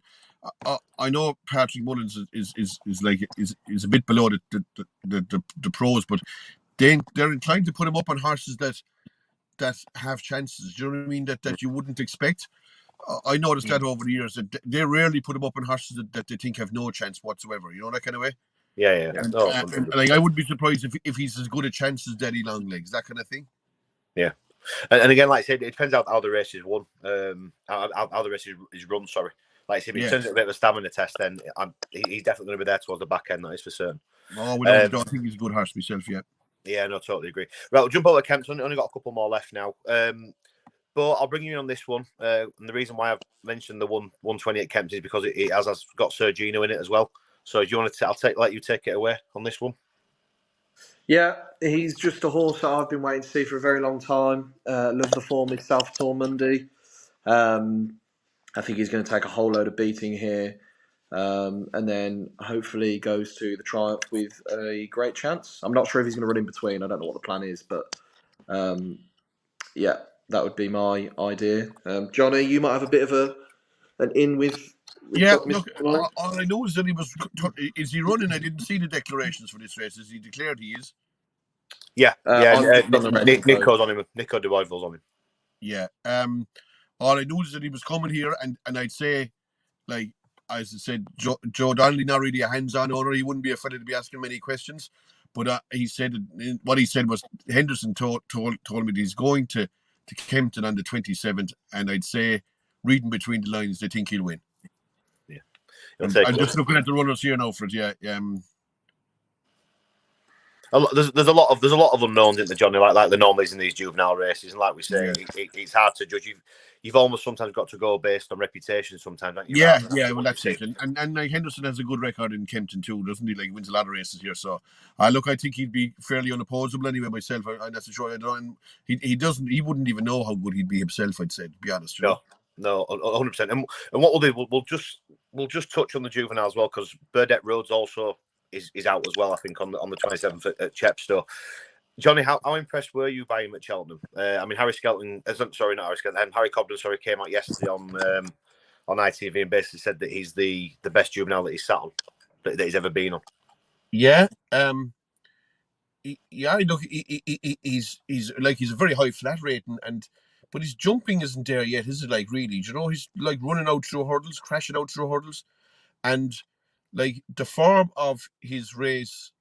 I know Patrick Mullins is a bit below the pros, but they're inclined to put him up on horses that have chances. Do you know what I mean? That you wouldn't expect. I noticed that over the years that they rarely put him up on horses that they think have no chance whatsoever. You know, that kind of way. Yeah. And, No, like I wouldn't be surprised if he's as good a chance as Daddy Longlegs, that kind of thing. Yeah. And again, like I said, it depends how the race is won. How the race is run. Sorry, like I said, if it turns out a bit of a stamina test, then he's definitely going to be there towards the back end. That is for certain. Oh, I don't think he's a good horse myself yet. Yeah, no, totally agree. Right, we'll jump over to Kempton. Only got a couple more left now. But I'll bring you in on this one. And the reason why I've mentioned the 128 Kempton is because it has got Sir Gino in it as well. So do you want to? Let you take it away on this one. Yeah, he's just a horse that I've been waiting to see for a very long time. Love the form with South Tormundi. I think he's going to take a whole load of beating here. And then hopefully goes to the Triumph with a great chance. I'm not sure if he's going to run in between. I don't know what the plan is, but yeah, that would be my idea. Johnny, you might have a bit of an in with yeah, look, all I know is that is he running? I didn't see the declarations for this race. Is he declared he is? Yeah. Nico's on him. Nico Dubois on him. Yeah. All I know is that he was coming here, and I'd say, like, as I said, Joe Donnelly, not really a hands-on owner. He wouldn't be a fella to be asking many questions. But he said what he said was Henderson told me that he's going to Kempton on the 27th, and I'd say, reading between the lines, they think he'll win. Yeah, I'm just looking at the runners here now for it. Yeah. There's a lot of unknowns in the Johnny, like the normals in these juvenile races, and like we say, it's hard to judge. You've almost sometimes got to go based on reputation. Sometimes, don't you? Yeah. Well, that's it. And like Henderson has a good record in Kempton too, doesn't he? Like, he wins a lot of races here. So, I think he'd be fairly unopposable anyway. Myself, that's a sure. He wouldn't even know how good he'd be himself. I'd say, to be honest. No, 100%. And what we'll do, we'll just touch on the juvenile as well, because Burdett Roads also is out as well, I think, on the 27th at Chepstow. Johnny, how impressed were you by him at Cheltenham? I mean, Harry Cobden, came out yesterday on ITV and basically said that he's the best juvenile that he's sat on, that he's ever been on. Yeah. Look, he's a very high flat rating, but his jumping isn't there yet, is it? Like, really, do you know, he's like running out through hurdles, crashing out through hurdles, and like the form of his race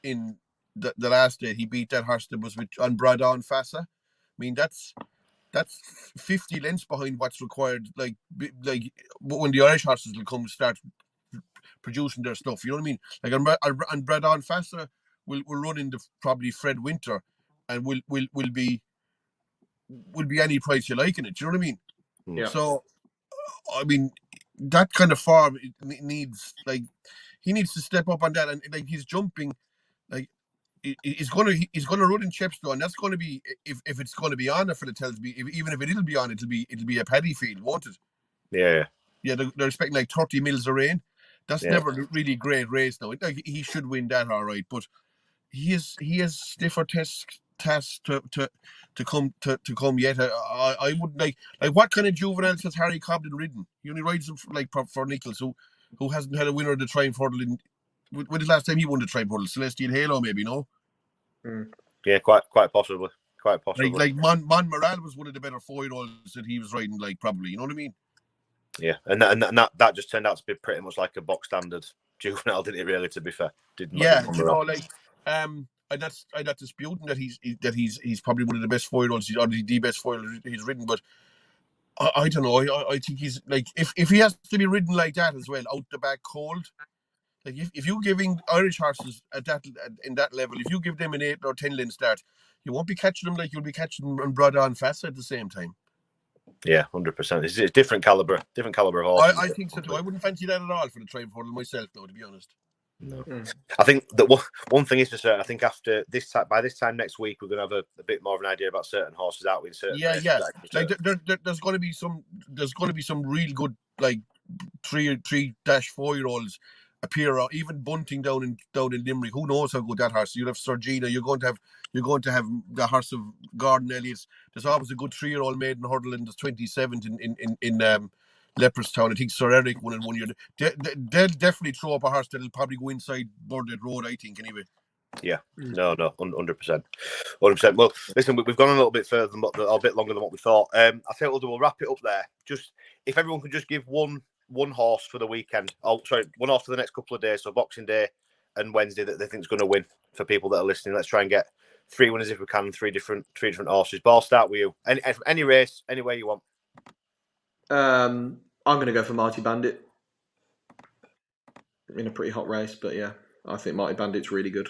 in the last day, he beat that horse that was on Bradon Fassa. I mean, that's 50 lengths behind what's required. Like when the Irish horses will come start producing their stuff, you know what I mean? Like on Bradon Fassa will run into probably Fred Winter, and will be any price you like in it. Do you know what I mean? Yeah. So, I mean, that kind of form needs, like, he needs to step up on that, and like he's jumping, like he's gonna run in Chepstow, and that's gonna be, if it's gonna be on, for the tells me, even if it'll be on, it'll be a Paddy field, won't it? Yeah. Yeah, they're expecting like 30 mils of rain. That's Yeah. never a really great race now. Like, he should win that, all right, but he has stiffer tasks to come yet. I would like what kind of juveniles has Harry Cobden ridden? He only rides them for Nichols, who hasn't had a winner of the Triumph Hurdle in. When was the last time he won the Triumph Hurdle? Celestial Halo, maybe, no? Yeah, quite possibly. Quite possibly. Like Mon Moral was one of the better 4-year-olds that he was riding, like, probably. You know what I mean? Yeah, and that just turned out to be pretty much like a box standard juvenile, didn't it? Really, to be fair, Yeah, you know, like, I'm not disputing that he's probably one of the best 4-year-olds, or the best 4-year-old he's ridden, but I don't know. I think he's like, if he has to be ridden like that as well, out the back cold. Like, if you're giving Irish horses in that level, if you give them an 8 or 10 length start, you won't be catching them like you'll be catching them on Bradon Fassa at the same time. Yeah, 100%. It's different caliber of horses. I think so too. I wouldn't fancy that at all for the Triumph Hurdle myself, though, to be honest. No. I think that one thing is for certain. I think after this time, by this time next week, we're going to have a bit more of an idea about certain horses out in certain races. Yeah. Like, there's going to be some real good, like, 3-4-year-olds appear, or even bunting down in Limerick. Who knows how good that horse? You'll have Sergina. You're going to have the horse of Gordon Elliott's. There's always a good 3-year-old maiden hurdle in the 27th in Leopardstown. I think Sir Eric won in 1 year. They'll definitely throw up a horse that'll probably go inside Burdett Road, I think, anyway. Yeah, no, 100%. Well, listen, we've gone a little bit further, a bit longer than what we thought. I think we'll wrap it up there. Just if everyone could just give one horse for the weekend. Oh, sorry, one horse for the next couple of days. So Boxing Day and Wednesday that they think is going to win, for people that are listening. Let's try and get 3 winners if we can. Three different horses. But I'll start with you. Any race, anywhere you want. I'm going to go for Mighty Bandit in a pretty hot race, but yeah, I think Mighty Bandit's really good.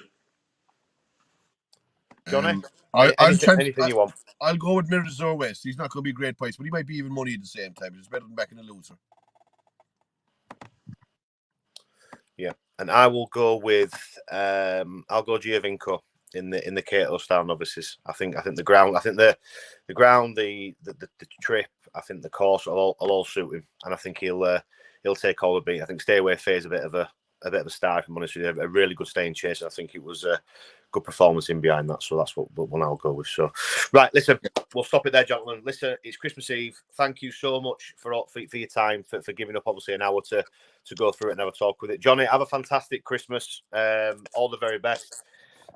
Johnny, anything you want? I'll go with Mirazor West. He's not going to be a great price, but he might be even money at the same time. It's better than backing a loser. Yeah, and I will go with I'll go Giovinco in the Kauto Novices. I think the ground, the trip, I think the course will all suit him, and I think he'll take all the beat. I think Stay Away Fair's a bit of a star, if I'm honest with you. A really good staying chase. I think it was a good performance in behind that. So that's what one I'll go with. So, right, listen, we'll stop it there, gentlemen. Listen, it's Christmas Eve. Thank you so much for your time, for giving up, obviously, an hour to go through it and have a talk with it. Johnny, have a fantastic Christmas. All the very best.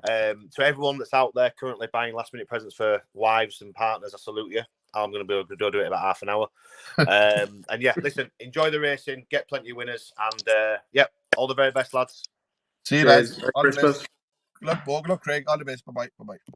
To everyone that's out there currently buying last-minute presents for wives and partners, I salute you. I'm going to be able to do it in about half an hour. And yeah, listen, enjoy the racing, get plenty of winners, and all the very best, lads. See you, Cheers. lads. All Christmas. the best. Good luck, Craig. All the best. Bye-bye.